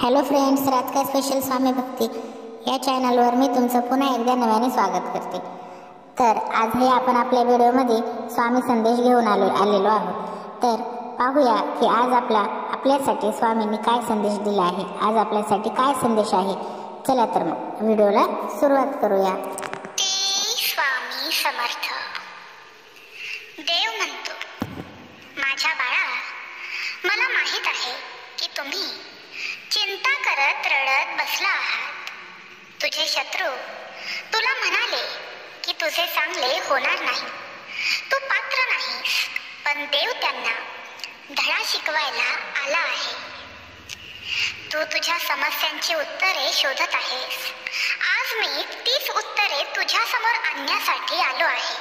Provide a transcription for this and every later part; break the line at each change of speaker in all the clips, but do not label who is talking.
Hello friends, राजकाय special स्वामी भक्ती या चॅनलवर मी तुमचं पुन्हा एकदा नव्याने स्वागत करते। तर आज हे आपण आपल्या व्हिडिओमध्ये स्वामी संदेश घेऊन आलेलो आहोत। तर पाहूया की आज आपल्यासाठी स्वामींनी काय संदेश दिला आहे, आज आपल्यासाठी काय संदेश आहे। चला तर मग व्हिडिओला सुरुवात करूया।
स्वामी समर्थ। देव म्हणतो, माझ्या बाळा, मला माहित आहे की तुम्ही चिंता करत रडत बसला आहात। तुझे शत्रू तुला म्हणाले की तुझे चांगले होणार नाही, तू पात्र नाहीस, पण देव त्यांना धडा शिकवायला आला आहे। तू तुझ्या समस्यांची उत्तरे शोधत आहेस। आज मी तीच उत्तरे तुझ्या समोर आणण्यासाठी आलो आहे।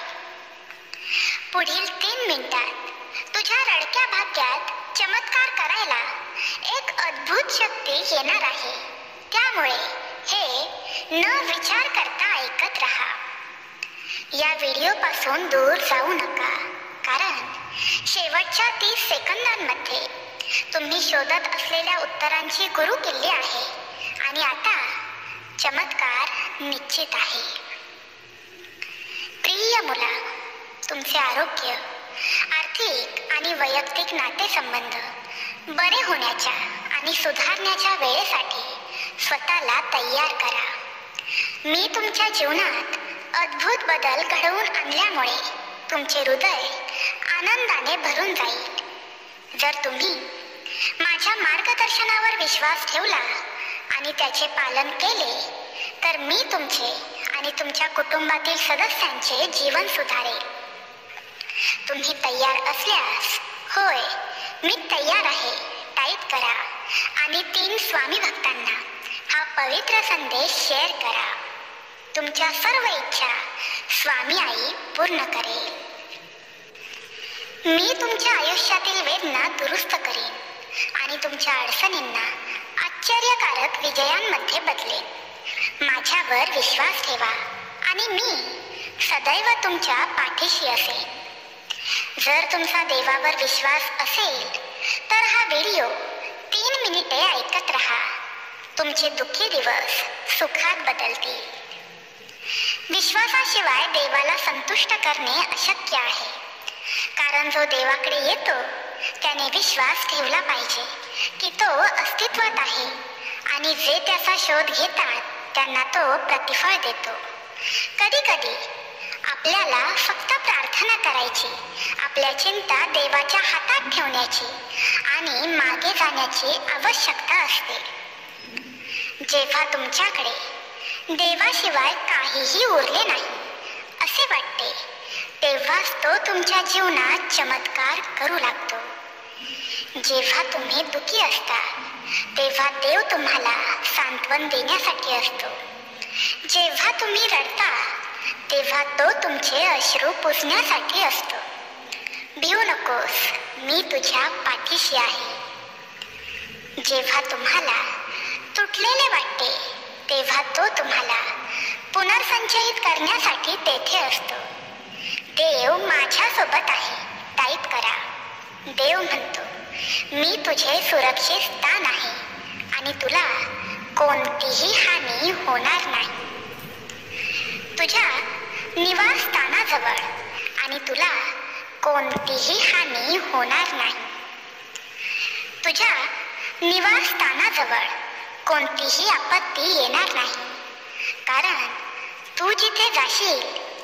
पुढील 3 मिनिटात तुझ्या रडक्या भाग्यात चमत्कार करायला एक अद्भुत शक्ती येणार आहे। त्यामुळे हे न विचार करता ऐकत रहा। या व्हिडिओ पासून दूर जाऊ नका, कारण शेवटच्या 30 सेकंदांमध्ये तुम्ही शोधत असलेल्या उत्तरांची गुरुकिल्ली आहे आणि आता चमत्कार निश्चित आहे। प्रिय मुला, तुमचे आरोग्य, आर्थिक आणि वैयक्तिक नातेसंबंध बरे होण्याच्या आणि सुधारण्याच्या वेळेसाठी स्वतःला तयार करा। मी तुमच्या जीवनात अद्भुत बदल घडवून आणल्यामुळे तुमचे हृदय आनंदाने भरून जाईल। जर तुम्ही माझ्या मार्गदर्शनावर विश्वास ठेवला आणि त्याचे पालन केले तर मी तुमचे आणि तुमच्या कुटुंबातील सदस्यांचे जीवन सुधारेल। तुम्ही तयार असल्यास होय मी तयार आहे टाईप करा आणि 3 स्वामी भक्तांना हा पवित्र संदेश शेअर करा। तुमच्या सर्व इच्छा स्वामी आई पूर्ण करेल। मी तुमच्या आयुष्यातील वेदना दुरुस्त करेन आणि तुमच्या अडचणींना आश्चर्यकारक विजयांमध्ये बदलेन। माझ्यावर विश्वास ठेवा आणि मी सदैव तुमच्या पाठीशी असेन। जर तुमचा देवावर विश्वास असेल तर हा व्हिडिओ 3 मिनिटे ऐकत रहा। तुमचे दुःखी दिवस सुखात बदलतील। विश्वासाशिवाय देवाला संतुष्ट करणे अशक्य आहे, कारण जो देवाकडे येतो त्याने विश्वास ठेवला पाहिजे की तो अस्तित्वात आहे आणि जे त्याचा शोध घेतात त्यांना तो प्रतिफळ देतो। कधी कधी आपल्याला फक्त प्रार्थना करायची, आपल्या चिंता देवाच्या हातात ठेवण्याची आणि मागे जाण्याची आवश्यकता असते। जेव्हा तुमच्याकडे देवाशिवाय काहीही उरले नाही असे वाटते, तेव्हाच तो तुमच्या जीवनात चमत्कार करू लागतो। जेव्हा तुम्ही दुःखी असता तेव्हा देव तुम्हाला सांत्वन देण्यासाठी असतो। जेव्हा तुम्ही रडता तेव्हा तो तुमचे अश्रू पुसण्यासाठी असतो। भिवू नकोस, मी तुझ्या पाठीशी आहे। जेव्हा तुम्हाला तुटलेले वाटते तेव्हा तो तुम्हाला पुनर्संचयित करण्यासाठी तेथे असतो। देव माझ्यासोबत आहे टाईप करा। देव म्हणतो, मी तुझे सुरक्षित स्थान आहे आणि तुला कोणतीही हानी होणार नाही। तुझ्या निवासस्थानाजवळ आणि तुला कोणतीही हानी होणार नाही। तुझ्या निवासस्थानाजवळ कोणतीही आपत्ती येणार नाही, कारण तू जिथे जाशील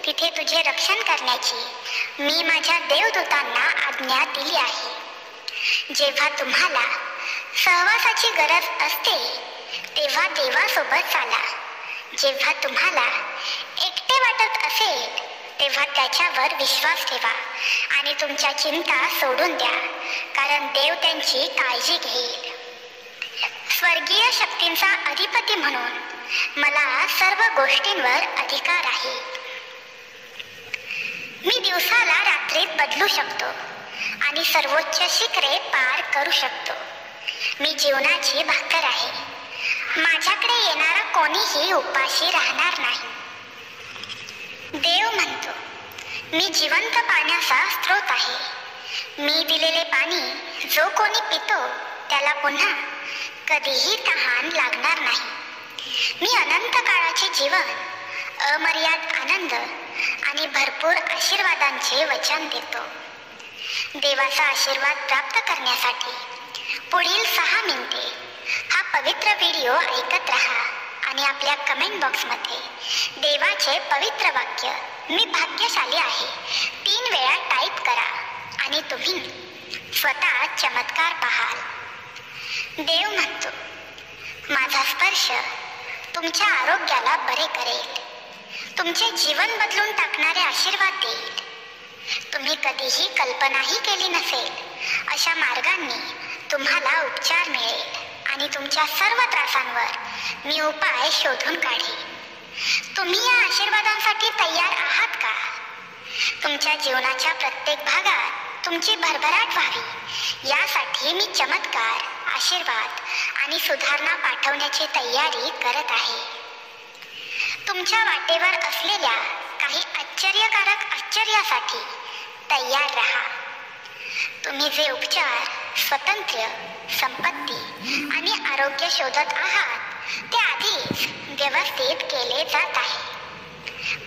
तिथे तुझे रक्षण करण्याची मी माझ्या देवदूतांना आज्ञा दिली आहे। जेव्हा तुम्हाला सहवासाची गरज असते तेव्हा देवासोबत चाला। जेव्हा तुम्हाला एकटे वाटत असेल तेव्हा त्याच्यावर विश्वास ठेवा आणि तुमच्या चिंता सोडून द्या, कारण देव त्यांची काळजी घेईल। स्वर्गीय शक्तींचा अधिपती म्हणून मला सर्व गोष्टींवर अधिकार आहे। मी दिवसाला रात्रीत बदलू शकतो आणि सर्वोच्च शिखरे पार करू शकतो। मी जीवनाची भाकर आहे। माझ्याकडे येणारा कोणीही उपाशी राहणार नाही। देव म्हणतो, मी जिवंत पाण्याचा स्रोत आहे। मी दिलेले पाणी जो कोणी पितो त्याला पुन्हा कधीही तहान लागणार नाही. मी अनंत काळाचे जीवन, अमर्याद आनंद आणि भरपूर आशीर्वादांचे वचन देतो. देवाचा आशीर्वाद प्राप्त करण्यासाठी पुढील 6 मिनिटे हा पवित्र व्हिडिओ ऐकत राहा आणि आपल्या कमेंट बॉक्समध्ये देवाचे पवित्र वाक्य "मी भाग्यशाली आहे" 3 वेळा टाईप करा आणि तुम्ही स्वतः चमत्कार पाहाल. देव म्हणतो, माझा स्पर्श तुमच्या आरोग्याला बरे करेल, तुमचे जीवन बदलून टाकणारे आशीर्वाद देईल. तुम्ही कधीही कल्पनाही केली नसेल अशा मार्गांनी तुम्हाला उपचार मिळेल आणि तुमच्या सर्व त्रासांवर मी उपाय शोधून काढेन. तुम्ही या आशीर्वादांसाठी तयार आहात का? तुमच्या जीवनाच्या प्रत्येक भागात तुमची भरभराट व्हावी यासाठी मी चमत्कार, आशीर्वाद आणि सुधारणा पाठवण्याची तयारी करत आहे. तुमच्या वाटेवर असलेल्या काही आश्चर्यकारक आश्चर्यासाठी तयार राहा. तुम्ही जे उपचार, स्वातंत्र्य, संपत्ती आणि आरोग्य शोधत आहात ते आधीच व्यवस्थित केले जात आहे.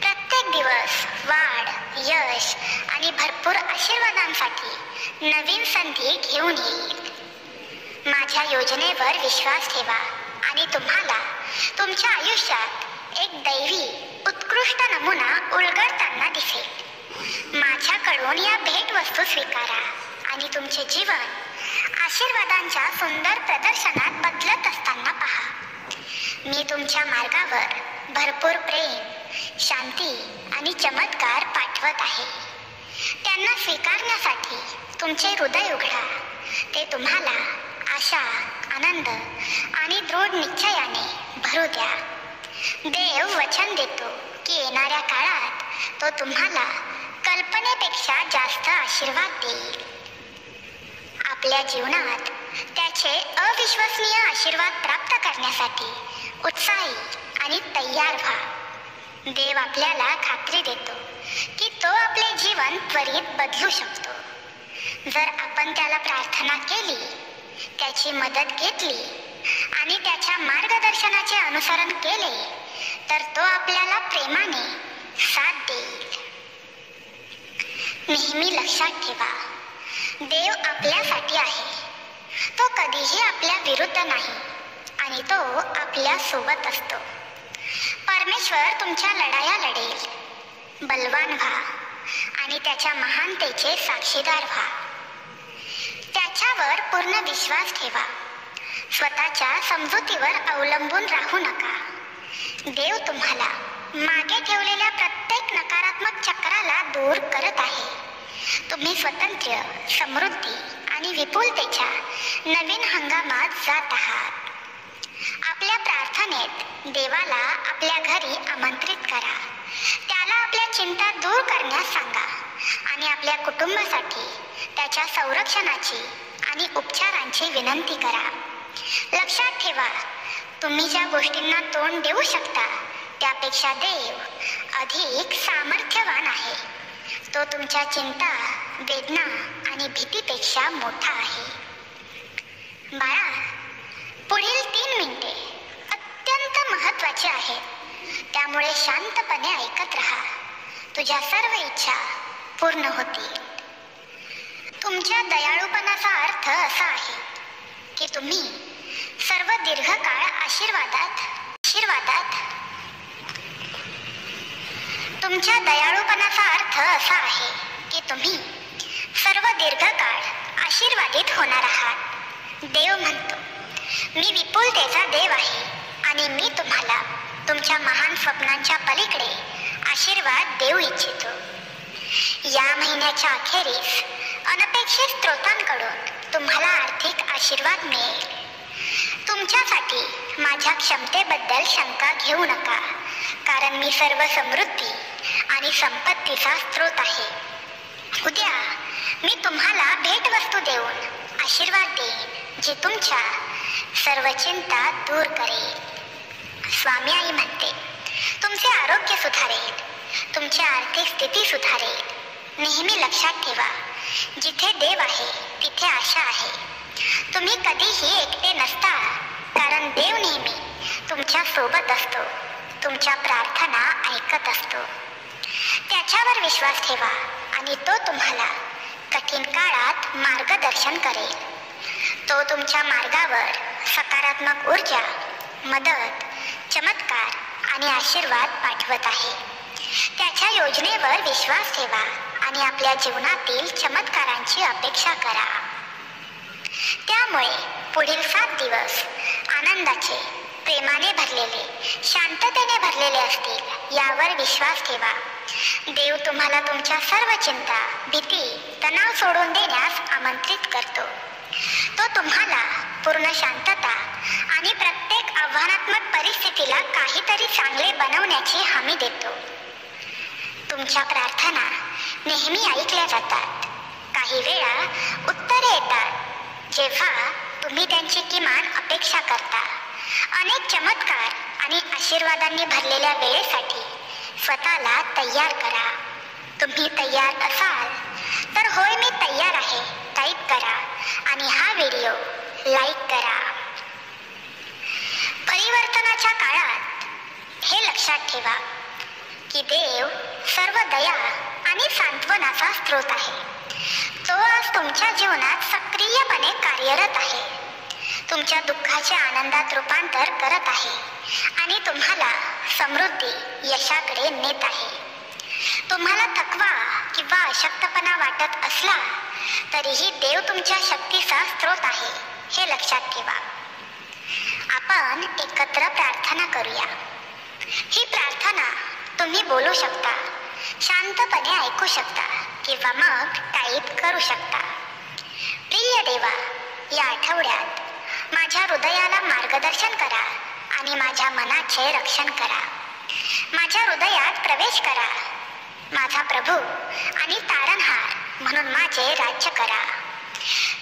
प्रत्येक दिवस वाढ, यश आणि भरपूर आशीर्वादांसाठी नवीन संधी घेऊन येईल. माझ्या योजनेवर विश्वास ठेवा आणि तुम्हाला तुमच्या आयुष्यात एक दैवी उत्कृष्ट नमुना उलगडताना दिसेल. माझ्याकडून या भेटवस्तू स्वीकारा आणि तुमचे जीवन आशीर्वादांच्या सुंदर प्रदर्शनात बदलत असताना पहा. मी तुमच्या मार्गावर भरपूर प्रेम, शांती आणि चमत्कार पाठवत आहे. त्यांना स्वीकारण्यासाठी तुमचे हृदय उघडा. ते तुम्हाला आशा, आनंद आणि दृढ निश्चयाने भरू द्या. देव वचन देतो की येणाऱ्या काळात तो तुम्हाला कल्पनेपेक्षा जास्त आशीर्वाद देईल. आपल्या जीवनात त्याचे अविश्वसनीय आशीर्वाद प्राप्त करण्यासाठी उत्साही आणि तयार व्हा. देव आपल्याला खात्री देतो की तो आपले जीवन त्वरित बदलू शकतो. जर आपण त्याला प्रार्थना केली, त्याची मदत घेतली आणि त्याच्या मार्गदर्शनाचे अनुसरण केले तर तो आपल्याला प्रेमाने साथ देईल. नेहमी लक्षात ठेवा, देव आपल्यासाठी आहे. तो कधीही आपल्या विरुद्ध नाही आणि तो आपल्या सोबत असतो. परमेश्वर तुमच्या लढाया लढेल. बलवान व्हा आणि त्याच्या महानतेचे साक्षीदार व्हा. त्याच्यावर पूर्ण विश्वास ठेवा. स्वतःच्या समजुतीवर अवलंबून राहू नका. देव तुम्हाला मागे ठेवलेल्या प्रत्येक नकारात्मक चक्राला दूर करत आहे. तुम्ही स्वातंत्र्य, समृद्धी आणि विपुलतेच्या नवीन हंगामात जात आहात. आपल्या प्रार्थनेत देवाला आपल्या घरी आमंत्रित करा. त्याला आपल्या चिंता दूर करण्यास सांगा आणि आपल्या कुटुंबासाठी त्याच्या संरक्षणाची आणि उपचारांची विनंती करा. लक्षात ठेवा, तुम्ही ज्या गोष्टींना तोंड देऊ शकता त्यापेक्षा देव अधिक सामर्थ्यवान आहे. तो तुमच्या चिंता, वेदना आणि भीतीपेक्षा मोठा आहे. बाळा, पुढील 3 मिनिटे अत्यंत महत्त्वाची आहेत. त्यामुळे शांतपणे ऐकत राहा. तुझ्या सर्व इच्छा पूर्ण होतील. तुमच्या दयाळूपणाचा अर्थ असा आहे की तुम्ही सर्व दीर्घकाळ आशीर्वादात तुमच्या दयाळूपणाचा अर्थ असा आहे की तुम्ही सर्व दीर्घकाळ आशीर्वादित होणार आहात. देव म्हणतो, मी विपुलतेचा देव आहे आणि मी तुम्हाला तुमच्या महान स्वप्नांच्या पलीकडे आशीर्वाद देऊ इच्छितो. या महिन्याच्या अखेरीस अनपेक्षित स्रोतांकडून तुम्हाला आर्थिक आशीर्वाद मिळेल. तुमच्यासाठी माझ्या क्षमतेबद्दल शंका घेऊ नका, कारण मी सर्व समृद्धी आणि संपत्तीचा स्रोत आहे. उद्या मी तुम्हाला भेटवस्तू देऊन आशीर्वाद देईन जी तुमच्या सर्व चिंता दूर करेल. स्वामी आई म्हणते, तुमचे आरोग्य सुधारेल, तुमची आर्थिक स्थिती सुधारेल. नेहमी लक्षात ठेवा, जिथे देव आहे तिथे आशा आहे. तुम्ही कधीही एकटे नसता तुमच्या सोबत असतो, तुमच्या प्रार्थना ऐकत असतो. त्याच्यावर विश्वास ठेवा आणि तो तुम्हाला कठीण काळात मार्गदर्शन करेल. तो तुमच्या मार्गावर सकारात्मक ऊर्जा, मदत, चमत्कार आणि आशीर्वाद पाठवत आहे. त्याच्या योजनेवर विश्वास ठेवा आणि आपल्या जीवनातील चमत्कारांची अपेक्षा करा. त्यामुळे पुढील 7 दिवस आनंदाचे, प्रेमाने भरलेले, शांततेने भरलेले असतील यावर विश्वास ठेवा. देव तुम्हाला तुमच्या सर्व चिंता, भीती, तणाव सोडून देण्यास आमंत्रित करतो. तो तुम्हाला पूर्ण शांतता आणि प्रत्येक आव्हानात्मक परिस्थितीला काहीतरी चांगले बनवण्याची हमी देतो. तुमच्या प्रार्थना नेहमी ऐकल्या जातात. काही वेळा उत्तरे येतात जेव्हा तुम्ही त्यांची किमान अपेक्षा करता. अनेक चमत्कार आणि आशीर्वादांनी भरलेल्या वेळेसाठी स्वतःला तयार करा. तुम्ही तयार असाल तर होय मी तयार आहे टाईप करा आणि हा व्हिडिओ लाईक करा. परिवर्तनाच्या काळात हे लक्षात ठेवा की देव सर्व दया आणि सांत्वनाचा स्रोत आहे. तो आज तुमच्या जीवनात सक्रियपणे कार्यरत आहे. तुमच्या दुःखाचे आनंदात रूपांतर करत आहे आणि तुम्हाला समृद्धी, यशाकडे नेत आहे. तुम्हाला थकवा किंवा अशक्तपणा वाटत असला तरीही देव तुमच्या शक्तीचा स्रोत आहे हे लक्षात ठेवा. आपण एकत्र प्रार्थना करूया. ही प्रार्थना तुम्ही बोलू शकता, शांतपणे ऐकू शकता किंवा मग टाईप करू शकता. प्रिय देवा, या आठवड्यात माझ्या हृदयाला मार्गदर्शन करा आणि माझ्या मनाचे रक्षण करा. माझ्या हृदयात प्रवेश करा. माझा प्रभू आणि तारणहार म्हणून माझे राज्य करा.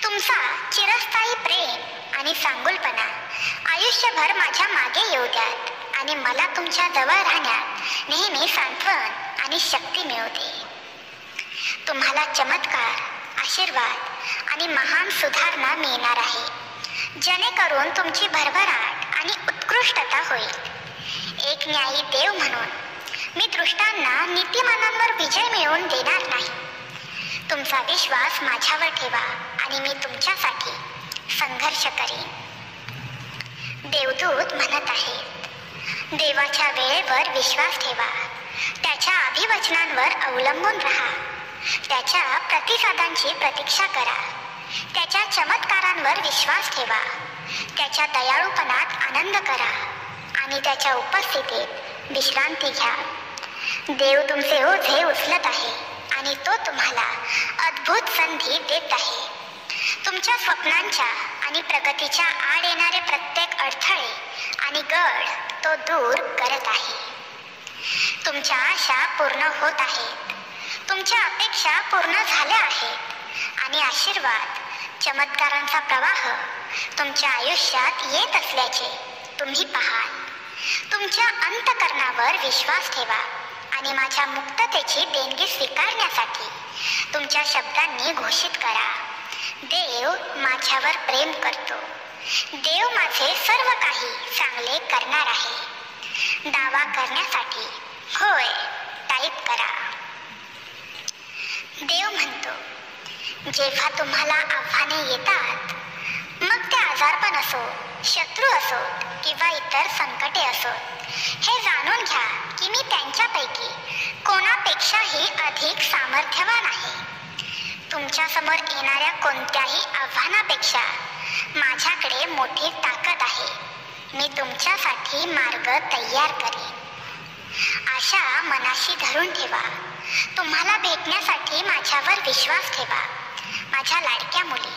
तुमचा चिरस्थायी प्रेम आणि सांगुलपणा आयुष्यभर माझ्या मागे येऊ द्यात आणि मला तुमच्या जवळ राहण्यात नेहमी सांत्वन आणि शक्ती मिळू दे. तुम्हाला चमत्कार, आशीर्वाद आणि महान सुधारणा मिळणार आहे, जेणेकरून तुमची भरभराट आणि उत्कृष्टता होईल. एक न्यायी देव म्हणून मी दुष्टांना नीतिमानांवर विजय मिळवून देणार नाही. तुमचा विश्वास माझ्यावर ठेवा आणि मी तुमच्यासाठी संघर्ष करीन. देवदूत म्हणत आहेत, देवाच्या वेळेवर विश्वास ठेवा. त्याच्या अभिवचनांवर अवलंबून राहा. त्याच्या प्रतिसादांची प्रतीक्षा करा. त्याच्या चमत्कारांवर विश्वास ठेवा. त्याच्या दयाळूपणात आनंद करा आणि त्याच्या उपस्थितीत विश्रांती घ्या. देव तुमचे ओझे उचलत आहे आणि तो तुम्हाला अद्भुत संधी देत आहे. तुमच्या स्वप्नांच्या आणि प्रगतीच्या आड येणारे प्रत्येक अडथळे आणि गड तो दूर करत आहे. तुमच्या आशा पूर्ण होत आहेत. तुमच्या अपेक्षा पूर्ण झाल्या आहेत आणि आशीर्वाद, चमत्कारांचा प्रवाह तुमच्या आयुष्यात येत असल्याचे तुम्ही पाहाल. तुमच्या अंतःकरणावर विश्वास ठेवा आणि माझ्या मुक्ततेची देणगी स्वीकारण्यासाठी तुमच्या शब्दांनी घोषित करा. देव माझ्यावर प्रेम करतो. देव माझे सर्व काही चांगले करणार आहे. दावा करण्यासाठी होय टाईप करा. देव म्हणतो, जेव्हा तुम्हाला आव्हाने येतात, मग ते आजारपण असो, शत्रू असो किंवा इतर संकटे असो, हे जाणून घ्या की मी त्यांच्यापैकी कोणापेक्षाही अधिक सामर्थ्यवान आहे. तुमच्या समोर येणाऱ्या कोणत्याही आव्हानापेक्षा माझ्याकडे मोठी ताकद आहे. मी तुमच्यासाठी मार्ग तयार करेन. आशा मनाशी धरून ठेवा. तुम्हाला भेटण्यासाठी माझ्यावर विश्वास ठेवा. माझ्या लाडक्या मुली,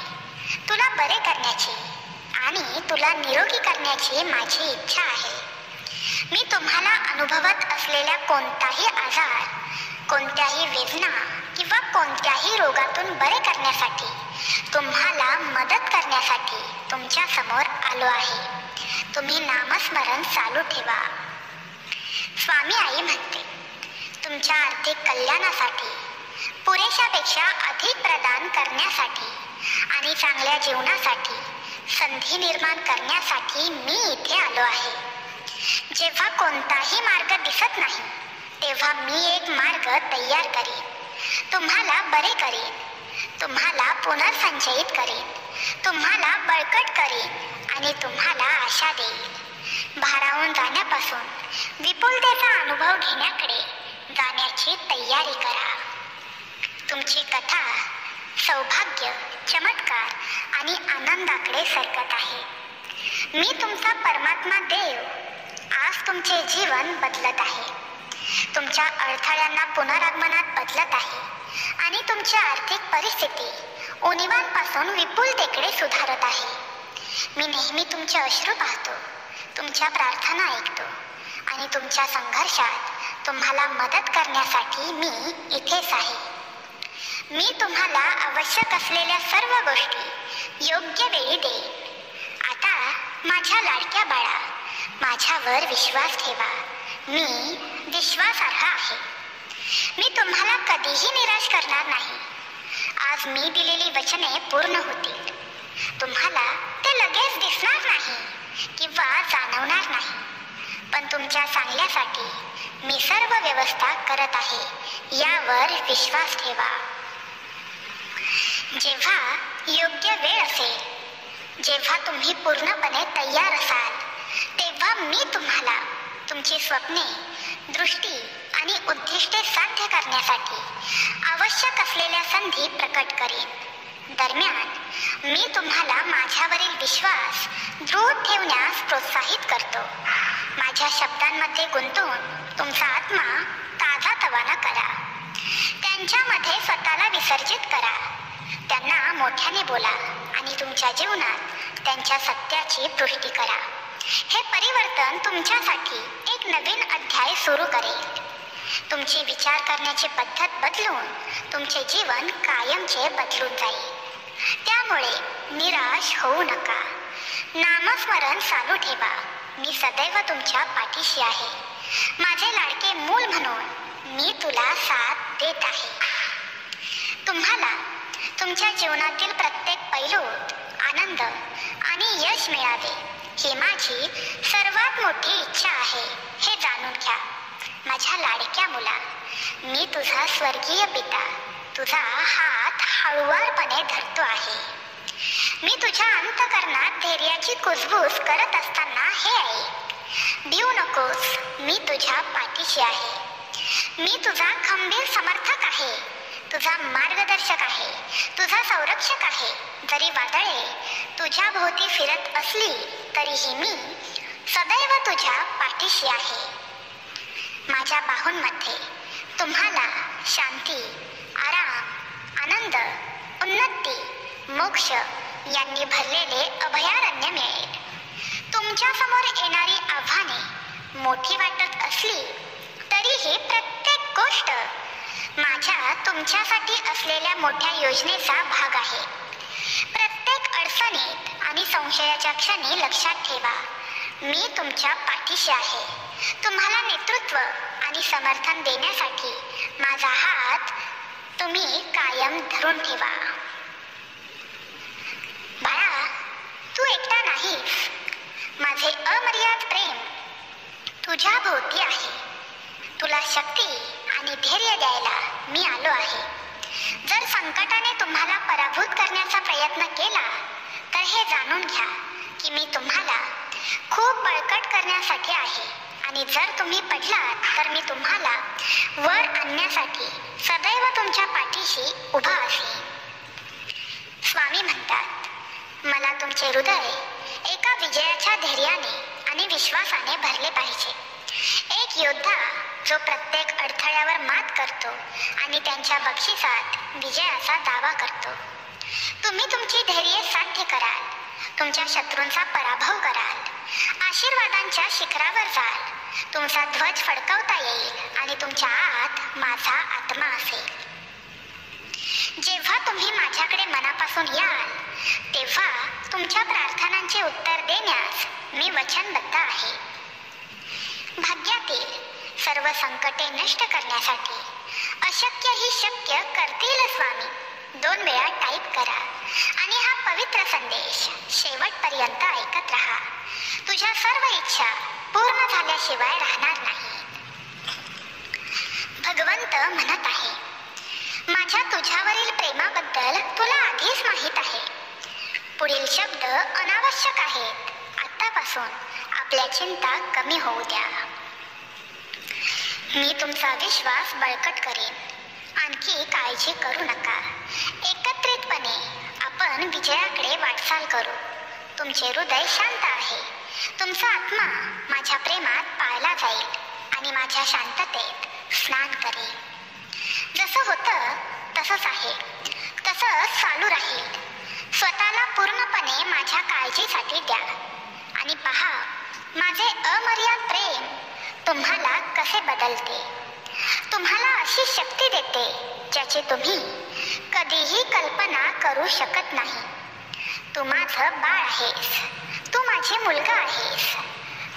तुला बरे करण्याची आणि तुला निरोगी करण्याची माझी इच्छा आहे. मी तुम्हाला अनुभवत असलेल्या कोणताही आजार, कोणत्याही वेदना किंवा कोणत्याही रोगातून बरे करण्यासाठी, तुम्हाला मदत करण्यासाठी तुमच्या समोर आलो आहे. तुम्ही नामस्मरण चालू ठेवा. स्वामी आई म्हणते, तुमच्या आर्थिक कल्याणासाठी, पुरेशापेक्षा अधिक प्रदान करण्यासाठी आणि चांगल्या जीवनासाठी संधी निर्माण करण्यासाठी मी इथे आलो आहे. जेव्हा कोणताही मार्ग दिसत नाही तेव्हा मी एक मार्ग तयार करीन, तुम्हाला बरे करीन, तुम्हाला पुनर्संचयित करीन, तुम्हाला बळकट करीन आणि तुम्हाला आशा देईन. भारावून जाण्यापासून विपुलतेचा अनुभव घेण्याकडे जाण्याची तयारी करा. तुमची कथा सौभाग्य, चमत्कार आणि आनंदाकडे सरकत आहे. मी तुमचा परमात्मा देव आज तुमचे जीवन बदलत आहे, तुमच्या अडथळ्यांना पुनरागमनात बदलत आहे आणि तुमची आर्थिक परिस्थिती उणीवांपासून विपुलतेकडे सुधारत आहे. मी नेहमी तुमचे अश्रू पाहतो, तुमच्या प्रार्थना ऐकतो आणि तुमच्या संघर्षात तुम्हाला मदत करण्यासाठी मी इथेच आहे. मी तुम्हाला आवश्यक असलेल्या सर्व गोष्टी योग्य वेळी देईन. आता माझ्या लाडक्या बाळा, माझ्यावर विश्वास ठेवा. मी विश्वासार्ह आहे. मी तुम्हाला कधीही निराश करणार नाही. आज मी दिलेली वचने पूर्ण होतील. तुम्हाला ते लगेच दिसणार नाही किंवा जाणवणार नाही, पण तुमच्या चांगल्यासाठी मी सर्व व्यवस्था करत आहे, यावर विश्वास ठेवा. जेव्हा योग्य वेळ असेल, जेव्हा तुम्ही पूर्णपणे तयार असाल, तेव्हा मी तुम्हाला तुमची स्वप्ने, दृष्टी आणि उद्दिष्टे साध्य करण्यासाठी आवश्यक असलेल्या संधी प्रकट करीन. दरम्यान मी तुम्हाला माझ्यावरील विश्वास दृढ ठेवण्यास प्रोत्साहित करतो. माझ्या शब्दांमध्ये गुंतून तुमचा आत्मा ताजातवाना करा. त्यांच्यामध्ये स्वतःला विसर्जित करा. त्यांना मोठ्याने बोला आणि तुमच्या जीवनात त्यांच्या सत्याची पुष्टी करा. हे परिवर्तन तुमच्यासाठी एक नवीन अध्याय सुरू करेल. तुमची विचार करण्याची पद्धत बदलून तुमचे जीवन कायमचे बदलून जाईल. त्यामुळे निराश होऊ नका. नामस्मरण चालू ठेवा. मी सदैव तुमच्या पाठीशी आहे. माझे लाडके मूल म्हणून मी तुला साथ देत आहे. तुम्हाला तुमच्या जीवनातील प्रत्येक पैलूत आनंद आणि यश मिळावे ही माझी सर्वात मोठी इच्छा आहे, हे जाणून घ्या. माझ्या लाडक्या मुला, मी तुझा स्वर्गीय पिता तुझा हात हळुवारपणे धरतो आहे. मी तुझ्या अंतःकरणात धैर्याची कुजबूज करत असताना हे ऐक. भिऊ नकोस, मी तुझ्या पाठीशी आहे. मी तुझा खंबीर समर्थक आहे, तुझा मार्गदर्शक आहे, तुझा संरक्षक आहे. जरी वादळे तुझ्या भोवती फिरत असली तरीही मी सदैव तुझ्या पाठीशी आहे. माझ्या बाहूंमध्ये तुम्हाला शांती, आराम, आनंद, उन्नती, मोक्ष यांनी भरलेले अभयारण्य मिळेल. तुमच्या समोर येणारी आव्हाने मोठी वाटत असली तरीही प्रत्येक गोष्ट माझ्या तुमच्यासाठी असलेल्या मोठ्या योजनेचा भाग आहे. प्रत्येक अडचणीत आणि संशयाच्या क्षणी लक्षात ठेवा, मी तुमच्या पाठीशी आहे. तुम्हाला नेतृत्व आणि समर्थन देण्यासाठी माझा हात तुम्ही कायम धरून ठेवा. बाळा, तू एकटा नाहीस. माझे अमर्याद प्रेम तुझ्या भोवती आहे. तुला शक्ती आणि धैर्य द्यायला मी आलो आहे. जर संकटाने तुम्हाला पराभूत करण्याचा प्रयत्न केला तर हे जाणून घ्या की मी तुम्हाला खूप बळकट करण्यासाठी आहे आणि जर तुम्ही पडलात तर मी तुम्हाला वर आणण्यासाठी सदैव तुमच्या पाठीशी उभा असेन. स्वामी म्हणतात, मला तुमचे हृदय एका विजयाच्या धैर्याने आणि विश्वासाने भरले पाहिजे. एक योद्धा जो प्रत्येक अडथळ्यावर मात करतो आणि त्यांच्या बक्षिसात विजयाचा दावा करतो. तुम्ही तुमची धैर्य साध्य कराल, तुमच्या शत्रूंचा पराभव कराल, आशीर्वादांच्या शिखरावर जाल, तुमचा ध्वज फडकवता येईल आणि तुमच्या आत माझा आत्मा असेल. जेव्हा तुम्ही माझ्याकडे मनापासून याल तेव्हा तुमच्या प्रार्थनांचे उत्तर देण्यास मी वचनबद्ध आहे. भाग्यातील सर्व संकटे नष्ट करण्यासाठी अशक्य ही शक्य करतील स्वामी 2 वेळा टाईप करा आणि हा पवित्र संदेश शेवटपर्यंत ऐकत रहा. तुझ्या सर्व इच्छा पूर्ण झाल्याशिवाय राहणार नाही. भगवंत म्हणत आहे, माझ्या तुझ्यावरील प्रेमाबद्दल तुला आधीच माहीत आहे. पुढील शब्द अनावश्यक आहेत. आतापासून आपल्या चिंता कमी होऊ द्या. मी तुमचा विश्वास बळकट करीन. आणखी काळजी करू नका. एकत्रितपणे आपण विजयाकडे वाटचाल करू. तुमचे हृदय शांत आहे. तुमचा आत्मा माझ्या प्रेमात पाळला जाईल आणि माझ्या शांततेत स्नान करेल. जसं होतं तसंच आहे, तसंच चालू राहील. स्वतःला पूर्णपणे माझ्या काळजीसाठी द्या आणि पहा माझे अमर्याद प्रेम तुम्हाला कसे बदलते. तुम्हाला अशी शक्ती देते ज्याची तुम्ही कधीही कल्पना करू शकत नाही. तू माझं बाळ आहेस. तू माझी मुलगा आहेस.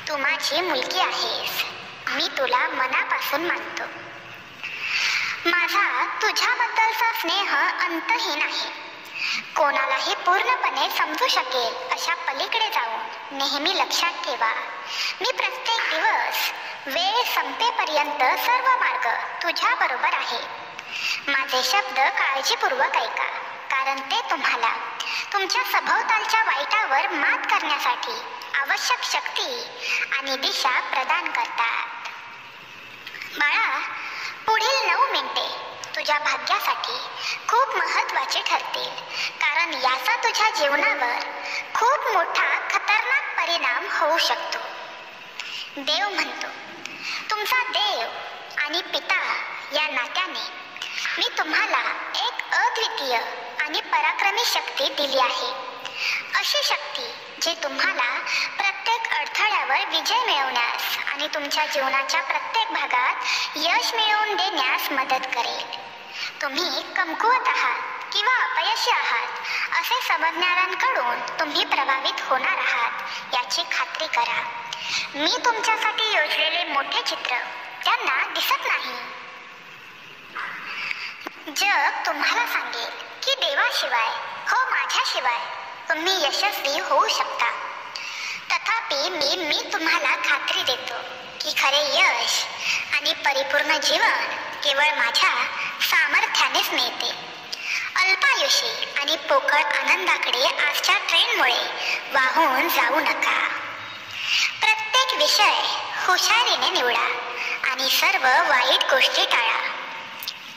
तू माझी मुलगी आहेस. मी तुला मनापासून मानतो. माझा तुझ्याबद्दलचा स्नेह अंतहीन आहे. कोणालाही पूर्णपणे समजू शकेल अशा पलीकडे जाऊन नेहमी लक्षात ठेवा, मी प्रत्येक दिवस वेळ संपेपर्यंत सर्व मार्ग तुझ्या बरोबर आहे. माझे शब्द काळजीपूर्वक ऐका, कारण ते तुम्हाला तुमच्या सभोवतालच्या वाईटावर मात करण्यासाठी आवश्यक शक्ती आणि दिशा प्रदान करतात. बाळा, पुढील 9 मिनिटे तुझ्या भाग्यासाठी खूप महत्त्वाची ठरतील, कारण याचा तुझ्या जीवनावर खूप मोठा खतरनाक परिणाम होऊ शकतो. देव म्हणतो, तुमचा देव आणि पिता या नात्याने मी तुम्हाला एक अद्वितीय आणि पराक्रमी शक्ती दिली आहे. अशी शक्ती जी तुम्हाला प्रत्येक अडथळ्यावर विजय मिळवण्यास आणि तुमच्या जीवनाच्या प्रत्येक भागात यश मिळवून देण्यास मदत करेल. तुम्ही कमकुवत आहात किंवा अपयशी आहात असे समजणाऱ्यांकडून तुम्ही प्रभावित होणार आहात याची खात्री करा. मी तुमच्यासाठी योजलेले मोठे चित्र त्यांना दिसत नाही. जग तुम्हाला सांगेल की देवाशिवाय, हो माझ्याशिवाय तुम्ही यशस्वी होऊ शकता. तथापि मी तुम्हाला खात्री देतो की खरे यश आणि परिपूर्ण जीवन केवळ माझ्या सामर्थ्यानेच मिळते. अल्पायुषी आणि पोकळ आनंदाकडे आजच्या ट्रेंडमुळे वाहून जाऊ नका. प्रत्येक विषय हुशारीने निवडा आणि सर्व वाईट गोष्टी टाळा.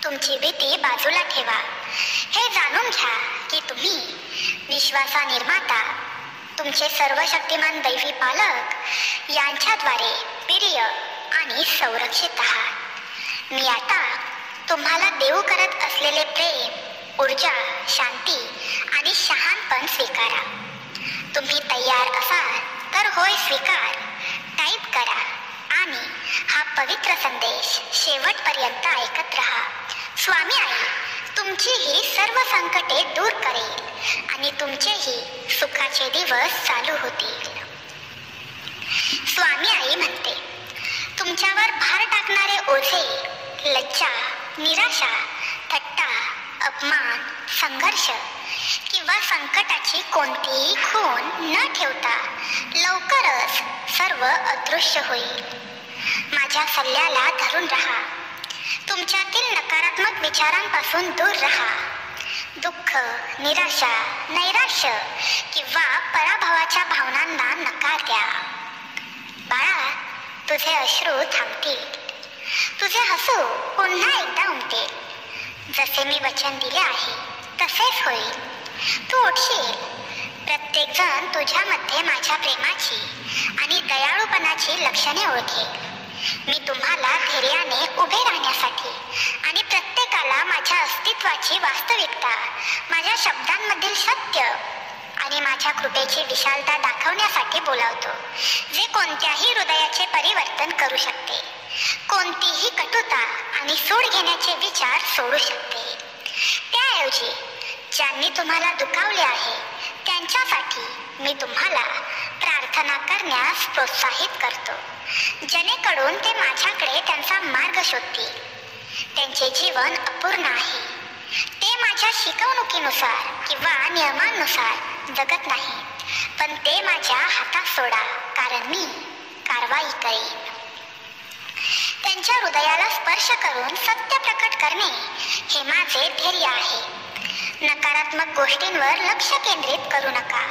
तुमची भीती बाजूला ठेवा. हे जाणून घ्या की तुम्ही विश्वाचा निर्माता, तुमचे सर्वशक्तिमान दैवी पालक यांच्याद्वारे प्रिय आणि संरक्षित आहात. मी आता तुम्हाला देऊ करत असलेले प्रेम, ऊर्जा, शांती आणि शहाणपण स्वीकारा. तुम्ही तयार असाल तर होय स्वीकार टाईप करा आणि हा पवित्र संदेश शेवटपर्यंत ऐकत राहा. स्वामी आई तुमची ही सर्व संकटे दूर करेल आणि तुमचेही सुखाचे दिवस चालू होतील. स्वामी आई म्हणते, तुमच्यावर भार टाकणारे ओझे, लज्जा, निराशा, थट्टा, अपमान, संघर्ष किंवा संकटाची कोणतीही खूण न ठेवता लवकरच सर्व अदृश्य होईल. माझ्या सल्ल्याला धरून राहा. तुमच्यातील नकारात्मक विचारांपासून दूर राहा. दुःख, निराशा, नैराश्य किंवा पराभवाच्या भावनांना नकार द्या. बाळा, तुझे अश्रू थांबतील. तुझे हसू पुन्हा एकदा उमटेल. जसे मी वचन दिले आहे तसेच होईल. तू उठशील. प्रत्येकजण तुझ्यामध्ये माझ्या प्रेमाची आणि दयाळूपणाची लक्षणे ओळखेल. मी तुम्हाला धैर्याने उभे राहण्यासाठी आणि प्रत्येकाला माझ्या अस्तित्वाची वास्तविकता, माझ्या शब्दांमधील सत्य आणि माझ्या कृपेची विशालता दाखवण्यासाठी बोलावतो, जे कोणत्याही हृदयाचे परिवर्तन करू शकते, कोणतीही कटुता आणि सूड घेण्याचे विचार सोडू शकते. त्याऐवजी ज्यांनी तुम्हाला दुखावले आहे त्यांच्यासाठी मी तुम्हाला प्रार्थना करण्यास प्रोत्साहित करतो, जेणेकरून ते माझ्याकडे त्यांचा मार्ग शोधतील. त्यांचे जीवन अपूर्ण आहे. ते माझ्या शिकवणुकीनुसार किंवा नियमांनुसार जगत नाही, पण ते माझ्या हातात सोडा, कारण कारवाई करेन. त्यांच्या हृदयाला स्पर्श करून सत्य प्रकट करणे हे माझे ध्येय आहे. नकारात्मक गोष्टींवर लक्ष केंद्रित करू नका,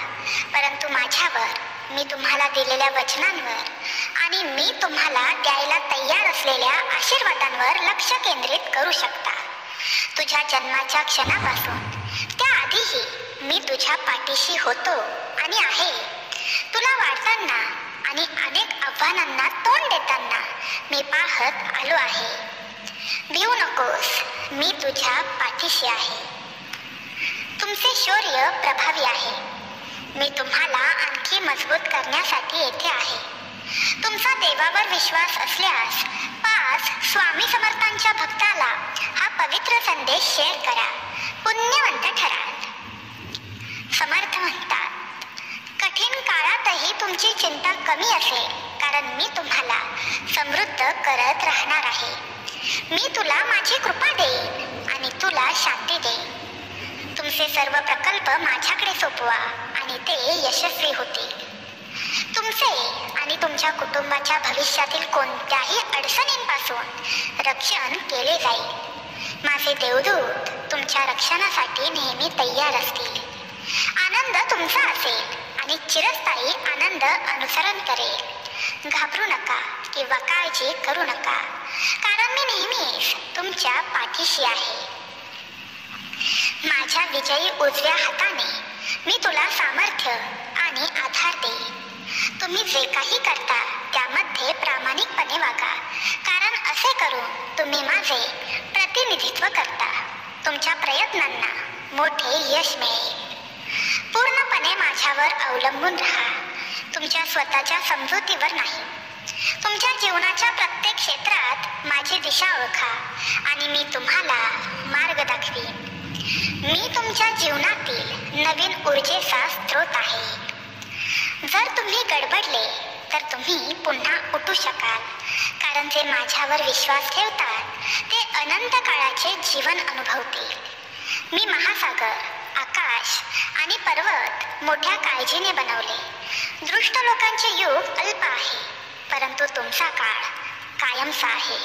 परंतु माझ्यावर, मी तुम्हाला दिलेल्या वचनांवर आणि मी तुम्हाला द्यायला तयार असलेल्या आशीर्वादांवर लक्ष केंद्रित करू शकता. तुझ्या जन्माच्या क्षणापासून त्याआधीही मी तुझ्या पाठीशी होतो आणि आहे. तुला वाढताना आणि अनेक आव्हानांना तोंड देताना मी पाहत आलो आहे. भिवू नकोस, मी तुझ्या पाठीशी आहे. तुमचे शौर्य प्रभावी आहे. मी तुम्हाला आणखी मजबूत करण्यासाठी येथे आहे. तुमचा देवावर विश्वास असल्यास 5 स्वामी समर्थांच्या भक्ताला हा पवित्र संदेश शेअर करा. पुण्यवंत ठराल. समर्थ म्हणतात, कठीण काळातही तुमची चिंता कमी असेल, कारण मी तुम्हाला समृद्ध करत राहणार आहे. मी तुला माझी कृपा देईन आणि तुला शांती देईन. तुमचे सर्व प्रकल्प माझ्याकडे सोपवा आणि ते यशस्वी होतील. तुमचे आणि तुमच्या कुटुंबाच्या भविष्यातील कोणत्याही अडचणींपासून रक्षण केले जाईल. माझे देवदूत तुमच्या रक्षणासाठी नेहमी तयार असतील. आनंद तुमचा असेल आणि चिरस्थायी आनंद अनुसरण करेल. घाबरू नका किंवा काळजी करू नका, कारण मी नेहमीच तुमच्या पाठीशी आहे. माझ्या विजयी उजव्या हाताने मी तुला सामर्थ्य आणि आधार देईन. तुम्ही जे काही करता त्यामध्ये प्रामाणिकपणे वागा, कारण असे करून तुम्ही माझे प्रतिनिधित्व करता. तुमच्या प्रयत्नांना मोठे यश मिळेल. पूर्णपणे माझ्यावर अवलंबून राहा, तुमच्या स्वतःच्या समजुतीवर नाही. तुमच्या जीवनाच्या प्रत्येक क्षेत्रात माझी दिशा ओळखा आणि मी तुम्हाला मार्ग दाखवीन. मी तुमच्या जीवनातील नवीन ऊर्जेचा स्रोत आहे. जर तुम्ही गडबडले तर तुम्ही पुन्हा उठू शकाल, कारण जे माझ्यावर विश्वास ठेवतात ते अनंत काळाचे जीवन अनुभवतील. मी महासागर, आकाश आणि पर्वत मोठ्या काळजीने बनवले. दृष्ट लोकांचे युग अल्प आहे, परंतु तुमचा काळ कायमचा आहे.